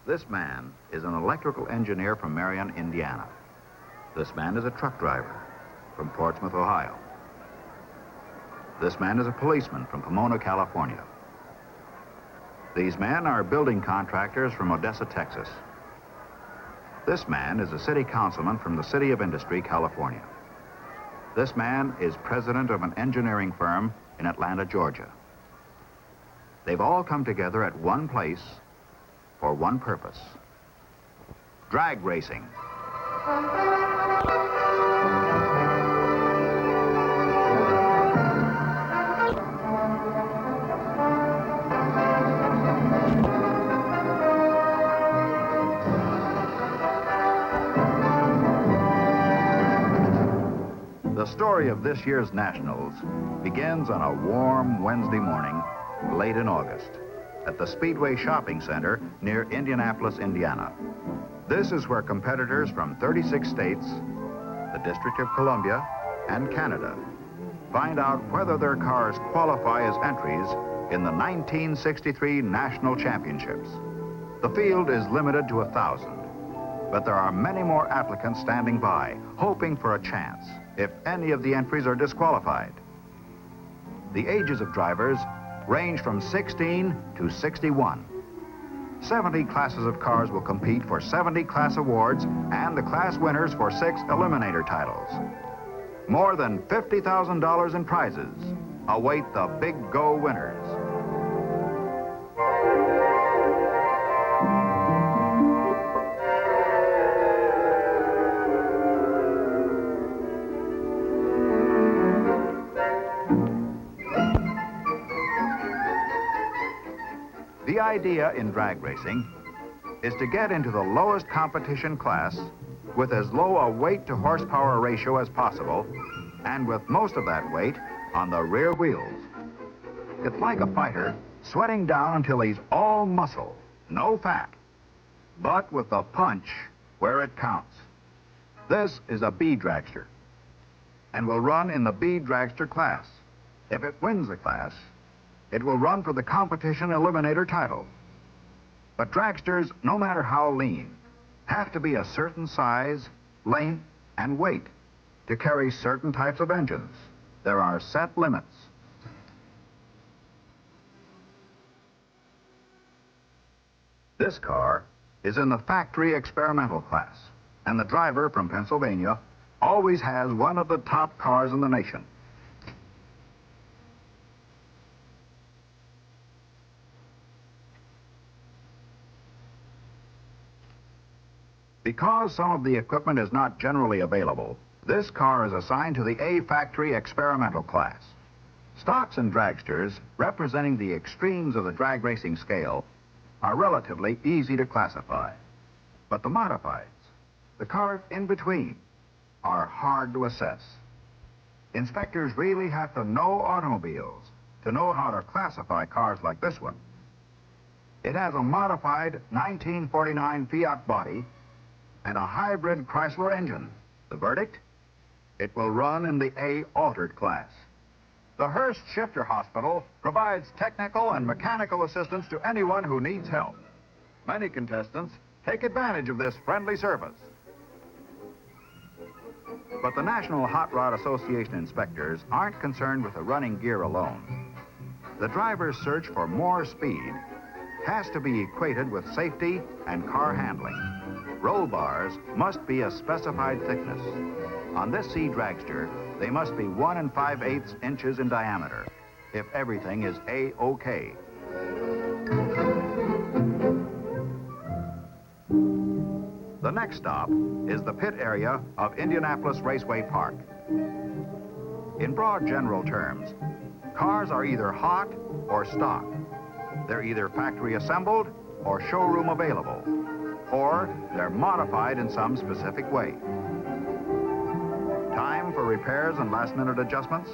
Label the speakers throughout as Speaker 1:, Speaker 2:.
Speaker 1: This man is an electrical engineer from Marion, Indiana. This man is a truck driver from Portsmouth, Ohio. This man is a policeman from Pomona, California. These men are building contractors from Odessa, Texas. This man is a city councilman from the City of Industry, California. This man is president of an engineering firm in Atlanta, Georgia. They've all come together at one place for one purpose: drag racing. The story of this year's Nationals begins on a warm Wednesday morning, late in August, at the Speedway Shopping Center near Indianapolis, Indiana. This is where competitors from 36 states, the District of Columbia, and Canada find out whether their cars qualify as entries in the 1963 National Championships. The field is limited to 1,000, but there are many more applicants standing by, hoping for a chance if any of the entries are disqualified. The ages of drivers range from 16 to 61. 70 classes of cars will compete for 70 class awards and the class winners for 6 eliminator titles. More than $50,000 in prizes await the big go winners. The idea in drag racing is to get into the lowest competition class with as low a weight to horsepower ratio as possible, and with most of that weight on the rear wheels. It's like a fighter sweating down until he's all muscle, no fat, but with the punch where it counts. This is a B dragster and will run in the B dragster class. If it wins the class, it will run for the competition eliminator title. But dragsters, no matter how lean, have to be a certain size, length, and weight to carry certain types of engines. There are set limits. This car is in the factory experimental class, and the driver from Pennsylvania always has one of the top cars in the nation. Because some of the equipment is not generally available, this car is assigned to the A factory experimental class. Stocks and dragsters, representing the extremes of the drag racing scale, are relatively easy to classify. But the modifieds, the cars in between, are hard to assess. Inspectors really have to know automobiles to know how to classify cars like this one. It has a modified 1949 Fiat body and a hybrid Chrysler engine. The verdict? It will run in the A altered class. The Hearst Shifter Hospital provides technical and mechanical assistance to anyone who needs help. Many contestants take advantage of this friendly service. But the National Hot Rod Association inspectors aren't concerned with the running gear alone. The driver's search for more speed has to be equated with safety and car handling. Roll bars must be a specified thickness. On this C dragster, they must be 1 5/8 inches in diameter if everything is A-OK. The next stop is the pit area of Indianapolis Raceway Park. In broad general terms, cars are either hot or stock. They're either factory assembled or showroom available, or they're modified in some specific way. Time for repairs and last-minute adjustments?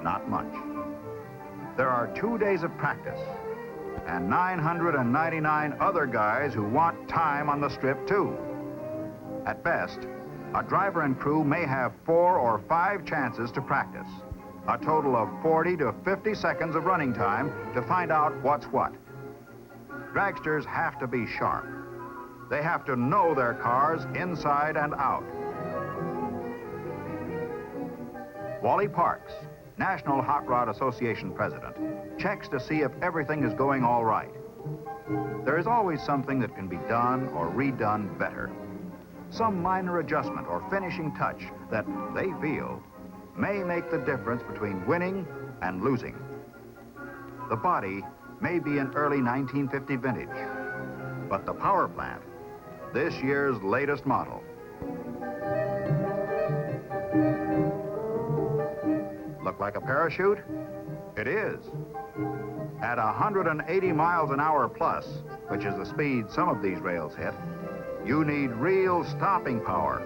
Speaker 1: Not much. There are 2 days of practice and 999 other guys who want time on the strip, too. At best, a driver and crew may have 4 or 5 chances to practice, a total of 40 to 50 seconds of running time to find out what's what. Dragsters have to be sharp. They have to know their cars inside and out. Wally Parks, National Hot Rod Association president, checks to see if everything is going all right. There is always something that can be done or redone better. Some minor adjustment or finishing touch that they feel may make the difference between winning and losing. The body may be an early 1950 vintage, but the power plant, this year's latest model. Look like a parachute? It is. At 180 miles an hour plus, which is the speed some of these rails hit, you need real stopping power,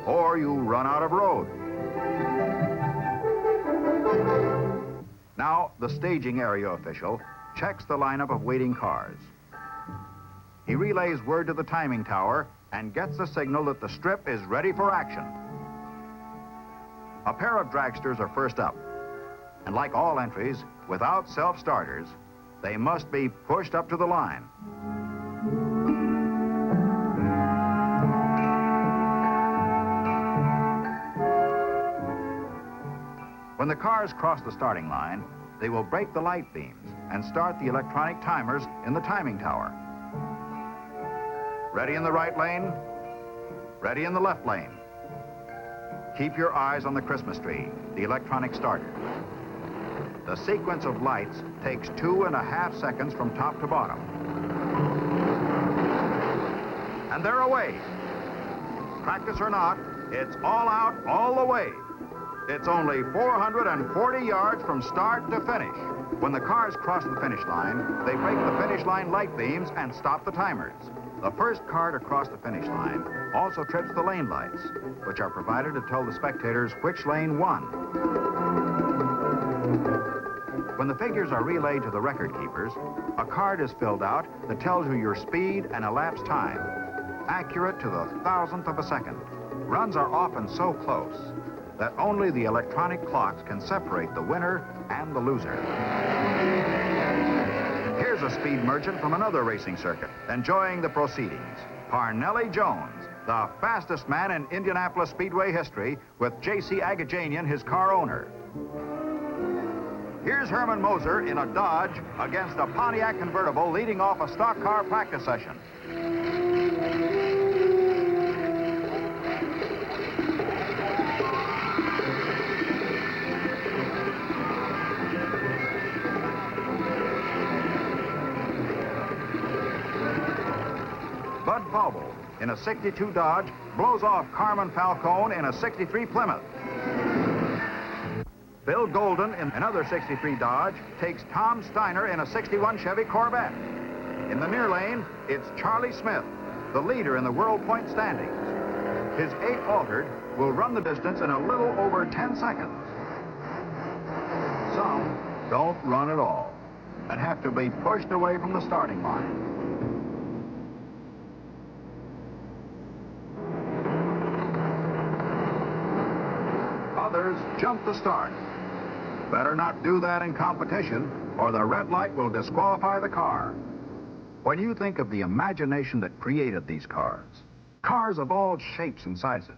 Speaker 1: or you run out of road. Now, the staging area official checks the lineup of waiting cars. He relays word to the timing tower and gets the signal that the strip is ready for action. A pair of dragsters are first up, and like all entries, without self-starters, they must be pushed up to the line. When the cars cross the starting line, they will break the light beams and start the electronic timers in the timing tower. Ready in the right lane, ready in the left lane. Keep your eyes on the Christmas tree, the electronic starter. The sequence of lights takes 2.5 seconds from top to bottom. And they're away. Practice or not, it's all out all the way. It's only 440 yards from start to finish. When the cars cross the finish line, they break the finish line light beams and stop the timers. The first car to cross the finish line also trips the lane lights, which are provided to tell the spectators which lane won. When the figures are relayed to the record keepers, a card is filled out that tells you your speed and elapsed time, accurate to the thousandth of a second. Runs are often so close that only the electronic clocks can separate the winner and the loser. Here's a speed merchant from another racing circuit, enjoying the proceedings. Parnelli Jones, the fastest man in Indianapolis Speedway history, with J.C. Agajanian, his car owner. Here's Herman Moser in a Dodge against a Pontiac convertible leading off a stock car practice session. Bud Paubel in a 62 Dodge blows off Carmen Falcone in a 63 Plymouth. Bill Golden in another 63 Dodge takes Tom Steiner in a 61 Chevy Corvette. In the near lane, it's Charlie Smith, the leader in the World Point standings. His 8 altered will run the distance in a little over 10 seconds. Some don't run at all and have to be pushed away from the starting line. Others jump the start. Better not do that in competition, or the red light will disqualify the car. When you think of the imagination that created these cars of all shapes and sizes,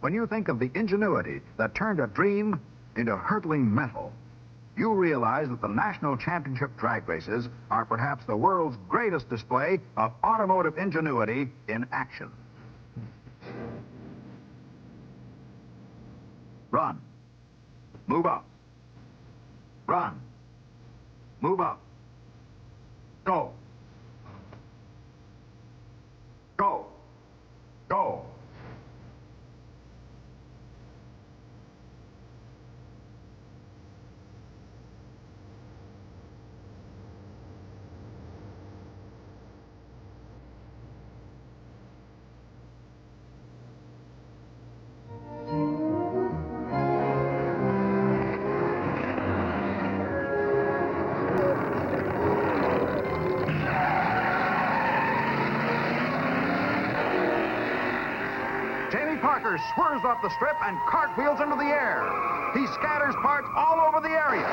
Speaker 1: when you think of the ingenuity that turned a dream into hurtling metal, you realize that the National Championship drag races are perhaps the world's greatest display of automotive ingenuity in action. Run. Move up. Run. Move up. Go. Go. Go. Parker swerves off the strip and cartwheels into the air. He scatters parts all over the area.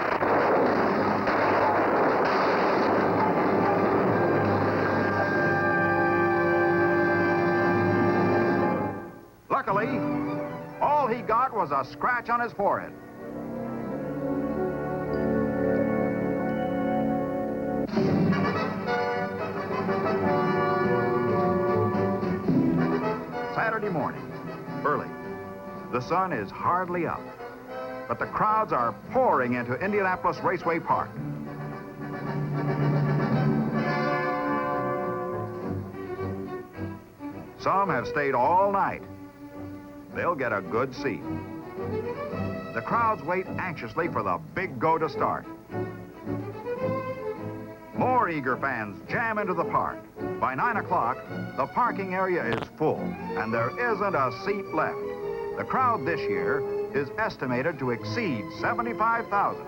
Speaker 1: Luckily, all he got was a scratch on his forehead. Saturday morning, early. The sun is hardly up, but the crowds are pouring into Indianapolis Raceway Park. Some have stayed all night. They'll get a good seat. The crowds wait anxiously for the big go to start. More eager fans jam into the park. By 9 o'clock, the parking area is full, and there isn't a seat left. The crowd this year is estimated to exceed 75,000.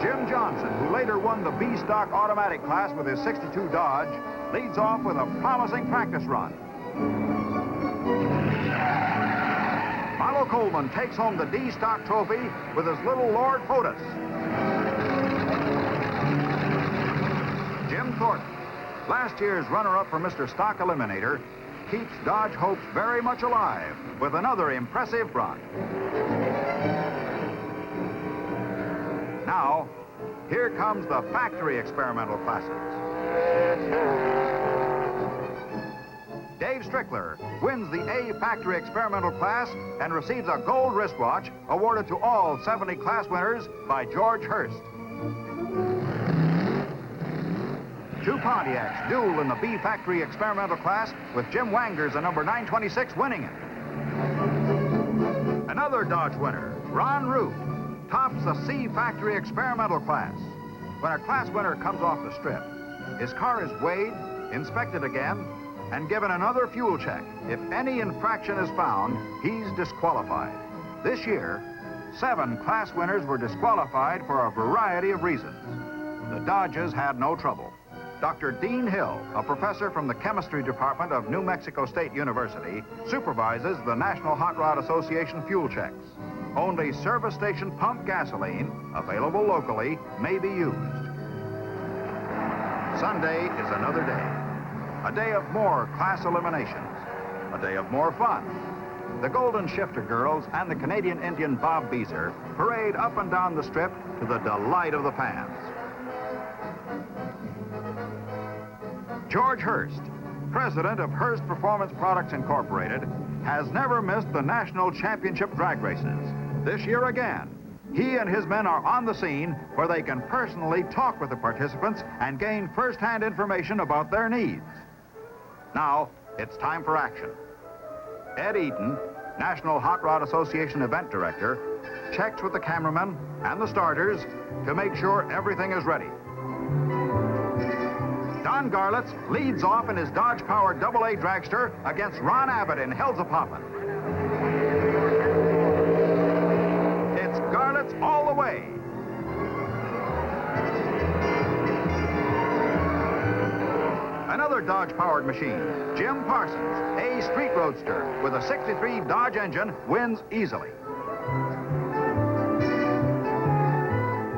Speaker 1: Jim Johnson, who later won the B-Stock automatic class with his 62 Dodge, leads off with a promising practice run. Milo Coleman takes home the D-Stock trophy with his little Lord POTUS. Jim Thornton, last year's runner-up for Mr. Stock Eliminator, keeps Dodge hopes very much alive with another impressive run. Now, here comes the factory experimental classes. Dave Strickler wins the A factory experimental class and receives a gold wristwatch awarded to all 70 class winners by George Hurst. Two Pontiacs duel in the B factory experimental class with Jim Wangers, the number 926, winning it. Another Dodge winner, Ron Root, tops the C factory experimental class. When a class winner comes off the strip, his car is weighed, inspected again, and given another fuel check. If any infraction is found, he's disqualified. This year, 7 class winners were disqualified for a variety of reasons. The Dodges had no trouble. Dr. Dean Hill, a professor from the chemistry department of New Mexico State University, supervises the National Hot Rod Association fuel checks. Only service station pump gasoline, available locally, may be used. Sunday is another day. A day of more class eliminations. A day of more fun. The Golden Shifter girls and the Canadian Indian Bob Beezer parade up and down the strip to the delight of the fans. George Hurst, president of Hurst Performance Products Incorporated, has never missed the national championship drag races. This year again, he and his men are on the scene where they can personally talk with the participants and gain first-hand information about their needs. Now, it's time for action. Ed Eaton, National Hot Rod Association event director, checks with the cameramen and the starters to make sure everything is ready. Don Garlitz leads off in his Dodge-powered AA dragster against Ron Abbott in Hellzapoppin'. It's Garlitz all the way. Another Dodge-powered machine, Jim Parsons, a street roadster with a 63 Dodge engine, wins easily.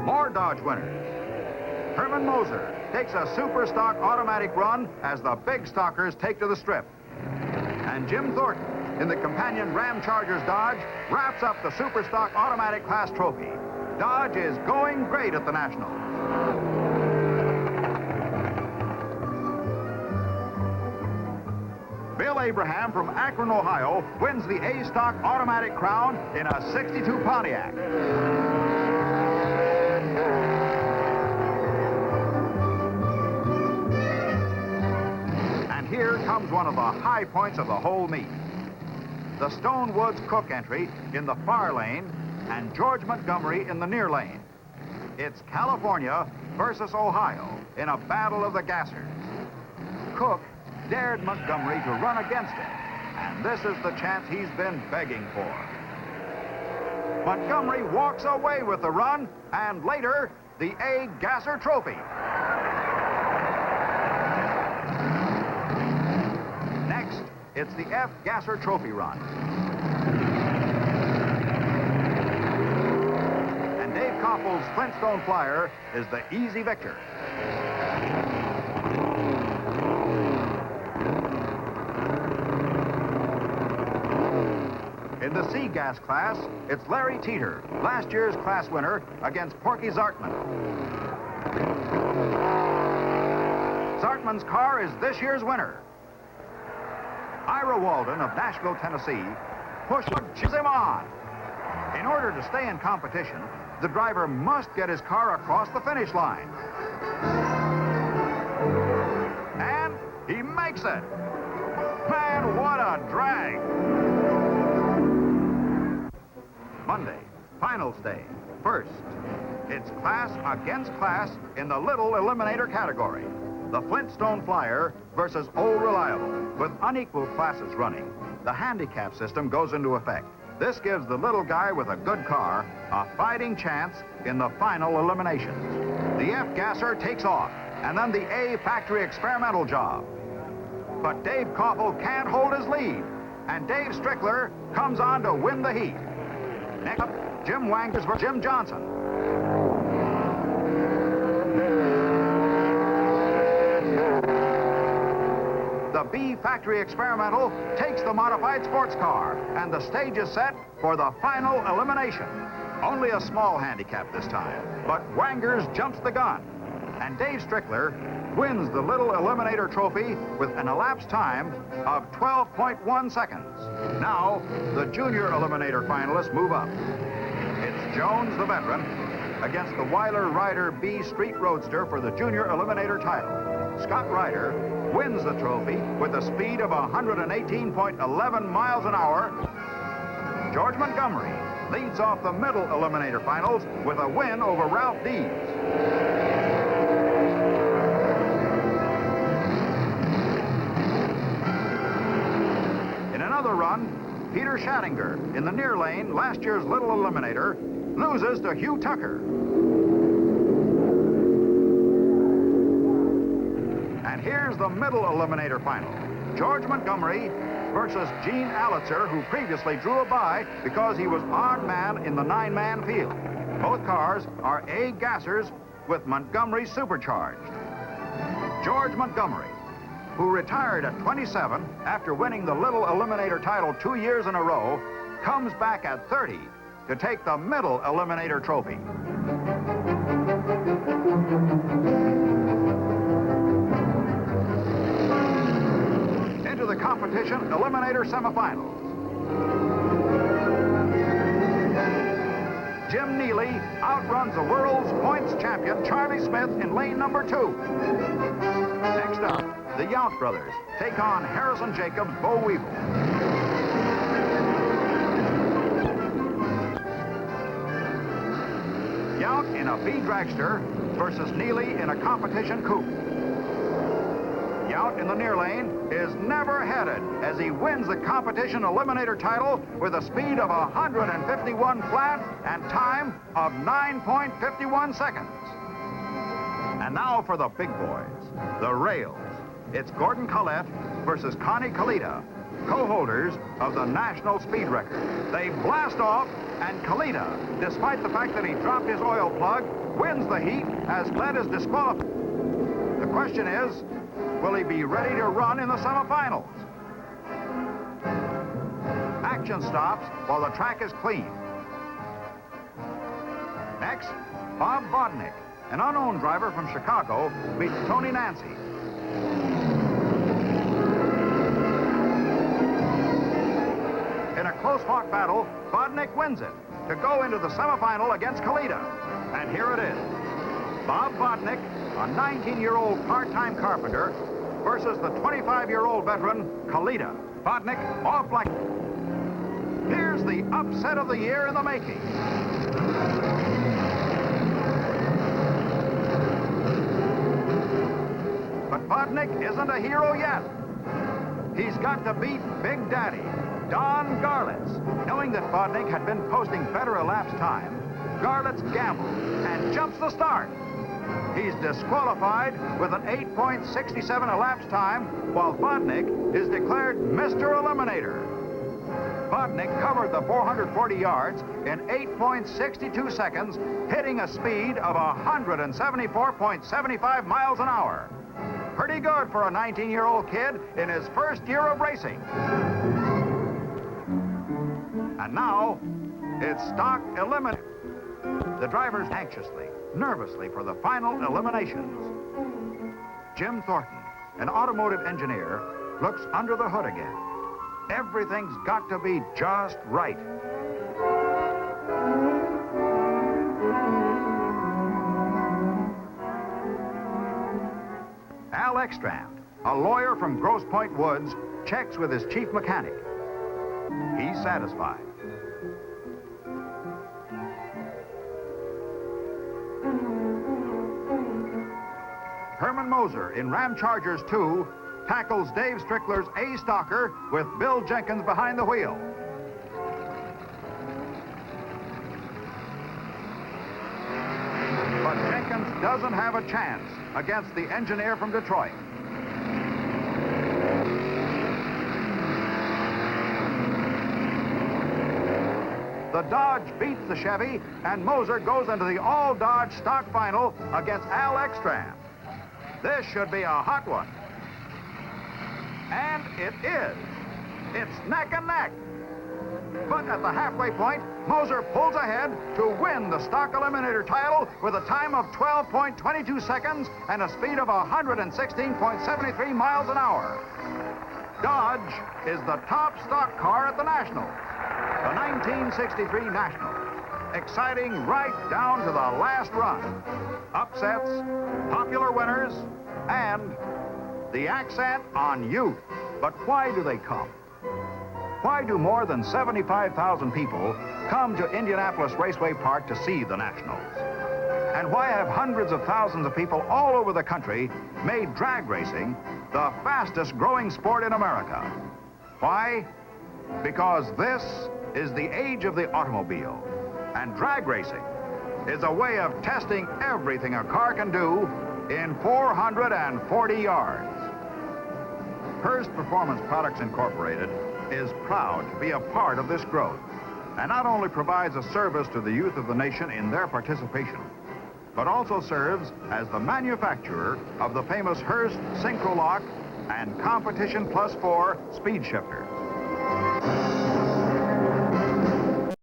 Speaker 1: More Dodge winners. Herman Moser takes a super stock automatic run as the big stockers take to the strip. And Jim Thornton, in the companion Ram Chargers Dodge, wraps up the super stock automatic class trophy. Dodge is going great at the Nationals. Bill Abraham from Akron, Ohio, wins the A-Stock automatic crown in a 62 Pontiac. And here comes one of the high points of the whole meet. The Stone Woods Cook entry in the far lane and George Montgomery in the near lane. It's California versus Ohio in a battle of the gassers. Cook dared Montgomery to run against him, and this is the chance he's been begging for. Montgomery walks away with the run, and later, the A Gasser Trophy. Next, it's the F Gasser Trophy run. And Dave Koppel's Flintstone Flyer is the easy victor. In the C gas class, it's Larry Teeter, last year's class winner, against Porky Zartman. Zartman's car is this year's winner. Ira Walden of Nashville, Tennessee, pushes him on. In order to stay in competition, the driver must get his car across the finish line. And he makes it. Man, what a drag. Monday, finals day. First, it's class against class in the little eliminator category. The Flintstone Flyer versus Old Reliable. With unequal classes running, the handicap system goes into effect. This gives the little guy with a good car a fighting chance in the final eliminations. The F gasser takes off, and then the A factory experimental job. But Dave Koffel can't hold his lead, and Dave Strickler comes on to win the heat. Next up, Jim Wangers versus Jim Johnson. The B factory experimental takes the modified sports car, and the stage is set for the final elimination. Only a small handicap this time, but Wangers jumps the gun, and Dave Strickler wins the little eliminator trophy with an elapsed time of 12.1 seconds. Now, the junior eliminator finalists move up. It's Jones, the veteran, against the Weiler Ryder B Street Roadster for the junior eliminator title. Scott Ryder wins the trophy with a speed of 118.11 miles an hour. George Montgomery leads off the middle eliminator finals with a win over Ralph Dees. In another run, Peter Schattinger in the near lane, last year's little eliminator, loses to Hugh Tucker. And here's the middle eliminator final. George Montgomery versus Gene Allitzer, who previously drew a bye because he was odd man in the 9-man field. Both cars are A gassers with Montgomery supercharged. George Montgomery, who retired at 27 after winning the little eliminator title 2 years in a row, comes back at 30 to take the middle eliminator trophy. Into the competition eliminator semifinals. Jim Neely outruns the world's points champion Charlie Smith in lane number 2. Next up, the Yount brothers take on Harrison Jacobs, Bo Weevil. Yount in a B dragster versus Neely in a competition coupe. Yount in the near lane is never headed as he wins the competition eliminator title with a speed of 151 flat and time of 9.51 seconds. And now for the big boys, the rails. It's Gordon Collette versus Connie Kalita, co-holders of the national speed record. They blast off, and Kalita, despite the fact that he dropped his oil plug, wins the heat as Collette is disqualified. The question is, will he be ready to run in the semifinals? Action stops while the track is clean. Next, Bob Vodnick, an unknown driver from Chicago, meets Tony Nancy. In a close-fought battle, Vodnick wins it to go into the semifinal against Kalita. And here it is. Bob Vodnick, a 19-year-old part-time carpenter, versus the 25-year-old veteran, Kalita. Vodnick off like... Here's the upset of the year in the making. But Vodnick isn't a hero yet. He's got to beat Big Daddy, Don Garlitz. Knowing that Vodnick had been posting better elapsed time, Garlitz gambles and jumps the start. He's disqualified with an 8.67 elapsed time, while Vodnick is declared Mr. Eliminator. Vodnick covered the 440 yards in 8.62 seconds, hitting a speed of 174.75 miles an hour. Pretty good for a 19-year-old kid in his first year of racing. And now, it's stock eliminated. The drivers anxiously, nervously for the final eliminations. Jim Thornton, an automotive engineer, looks under the hood again. Everything's got to be just right. Al Ekstrand, a lawyer from Grosse Pointe Woods, checks with his chief mechanic. He's satisfied. Herman Moser in Ram Chargers 2 tackles Dave Strickler's A Stalker with Bill Jenkins behind the wheel. But Jenkins doesn't have a chance against the engineer from Detroit. The Dodge beats the Chevy, and Moser goes into the all-Dodge stock final against Al Ekstrand. This should be a hot one. And it is. It's neck and neck. But at the halfway point, Moser pulls ahead to win the stock eliminator title with a time of 12.22 seconds and a speed of 116.73 miles an hour. Dodge is the top stock car at the Nationals, the 1963 Nationals. Exciting right down to the last run. Upsets, popular winners, and the accent on youth. But why do they come? Why do more than 75,000 people come to Indianapolis Raceway Park to see the Nationals? And why have hundreds of thousands of people all over the country made drag racing the fastest growing sport in America? Why? Because this is the age of the automobile, and drag racing is a way of testing everything a car can do in 440 yards. Hearst Performance Products Incorporated is proud to be a part of this growth, and not only provides a service to the youth of the nation in their participation, but also serves as the manufacturer of the famous Hearst Synchro-Lock and Competition Plus 4 speed shifters.